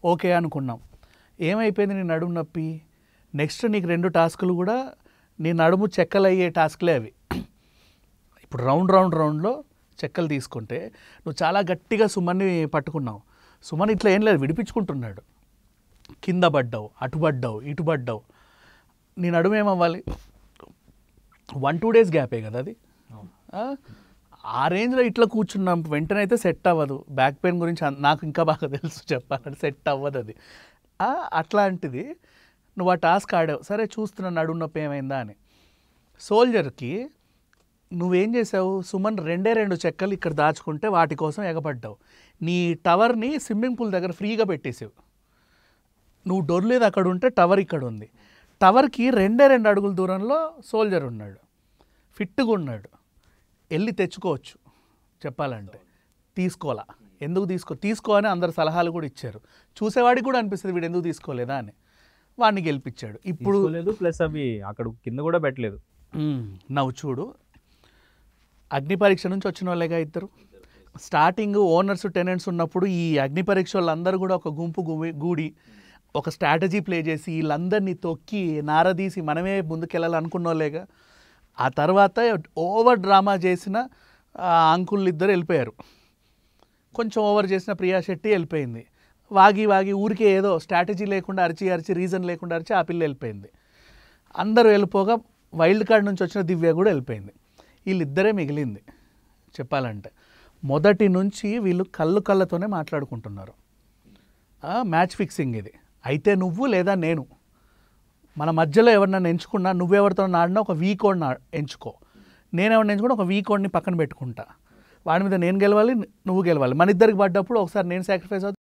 Okay అనుకున్నాం. ఏమైపోయింది నీ నడుము నొప్పి? నెక్స్ట్ నీకు 2 టాస్కులు కూడా నీ నడుము చెక్కలు అయ్యే టాస్క్లే అవి. ఇప్పుడు రౌండ్లో చెక్కలు తీసుకుంటే నువ్వు చాలా గట్టిగా సుమన్ని పట్టుకున్నావు. సుమన్ ఇట్లా ఏం లేదు, విడిపించుకుంటున్నాడు. కింద పడ్డావు, అటు పడ్డావు, ఇటు పడ్డావు. నీ నడుము ఏమవ్వాలి? 1-2 డేస్ గ్యాపే కదా అది. ఆ రేంజ్లో ఇట్లా కూర్చున్నాం, వెంటనే అయితే సెట్ అవ్వదు. బ్యాక్ పెయిన్ గురించి నాకు ఇంకా బాగా తెలుసు, చెప్పాలంటే సెట్ అవ్వదు అది. అట్లాంటిది నువ్వు ఆ టాస్క్ ఆడావు. సరే చూస్తున్నా నడుము నొప్పి ఏమైందా అని. సోల్జర్కి నువ్వేం చేసావు? సుమన్ 2 చెక్కలు ఇక్కడ దాచుకుంటే వాటి కోసం ఎగబడ్డావు. నీ టవర్ని స్విమ్మింగ్ పూల్ దగ్గర ఫ్రీగా పెట్టేసావు. నువ్వు డొర్లేదు అక్కడ ఉంటే టవర్ ఇక్కడ ఉంది. టవర్కి 2 అడుగుల దూరంలో సోల్జర్ ఉన్నాడు, ఫిట్గా ఉన్నాడు, వెళ్ళి తెచ్చుకోవచ్చు. చెప్పాలంటే తీసుకోవాలా, ఎందుకు తీసుకో అని అందరు సలహాలు కూడా ఇచ్చారు. చూసేవాడికి కూడా అనిపిస్తుంది వీడు ఎందుకు తీసుకోలేదా అని. వాడిని గెలిపించాడు. ఇప్పుడు ప్లస్ అవి అక్కడ కింద కూడా పెట్టలేదు. నవ్వు చూడు, అగ్ని పరీక్ష నుంచి వచ్చిన వాళ్ళేగా ఇద్దరు. స్టార్టింగ్ ఓనర్స్ టెనెంట్స్ ఉన్నప్పుడు ఈ అగ్ని పరీక్ష వాళ్ళందరూ కూడా ఒక గుంపు గూడి ఒక స్ట్రాటజీ ప్లే చేసి వీళ్ళందరినీ తొక్కి నారదీసి మనమే ముందుకెళ్ళాలనుకున్న వాళ్ళేగా. ఆ తర్వాత ఓవర్ డ్రామా చేసిన అంకుల్ ఇద్దరు వెళ్ళిపోయారు. కొంచెం ఓవర్ చేసిన ప్రియా శెట్టి వెళ్ళిపోయింది. వాగి ఊరికే ఏదో స్ట్రాటజీ లేకుండా అరిచి రీజన్ లేకుండా అరిచి ఆ పిల్ల వెళ్ళిపోయింది. అందరూ వెళ్ళిపోగా వైల్డ్ కార్డ్ నుంచి వచ్చిన దివ్య కూడా వెళ్ళిపోయింది. వీళ్ళిద్దరే మిగిలింది. చెప్పాలంటే మొదటి నుంచి వీళ్ళు కళ్ళతోనే మాట్లాడుకుంటున్నారు. మ్యాచ్ ఫిక్సింగ్ ఇది. అయితే నువ్వు లేదా నేను, మన మధ్యలో ఎవరినైనా ఎంచుకున్నా, నువ్వెవరితో ఆడినా ఒక వీక్ ఓడిని ఎంచుకో, నేనెవరిని ఎంచుకున్నా ఒక వీక్ ఓడిని పక్కన పెట్టుకుంటా. వాడి మీద నేను గెలవాలి, నువ్వు గెలవాలి. మన ఇద్దరికి పడ్డప్పుడు ఒకసారి నేను సాక్రిఫైస్ అవుతా,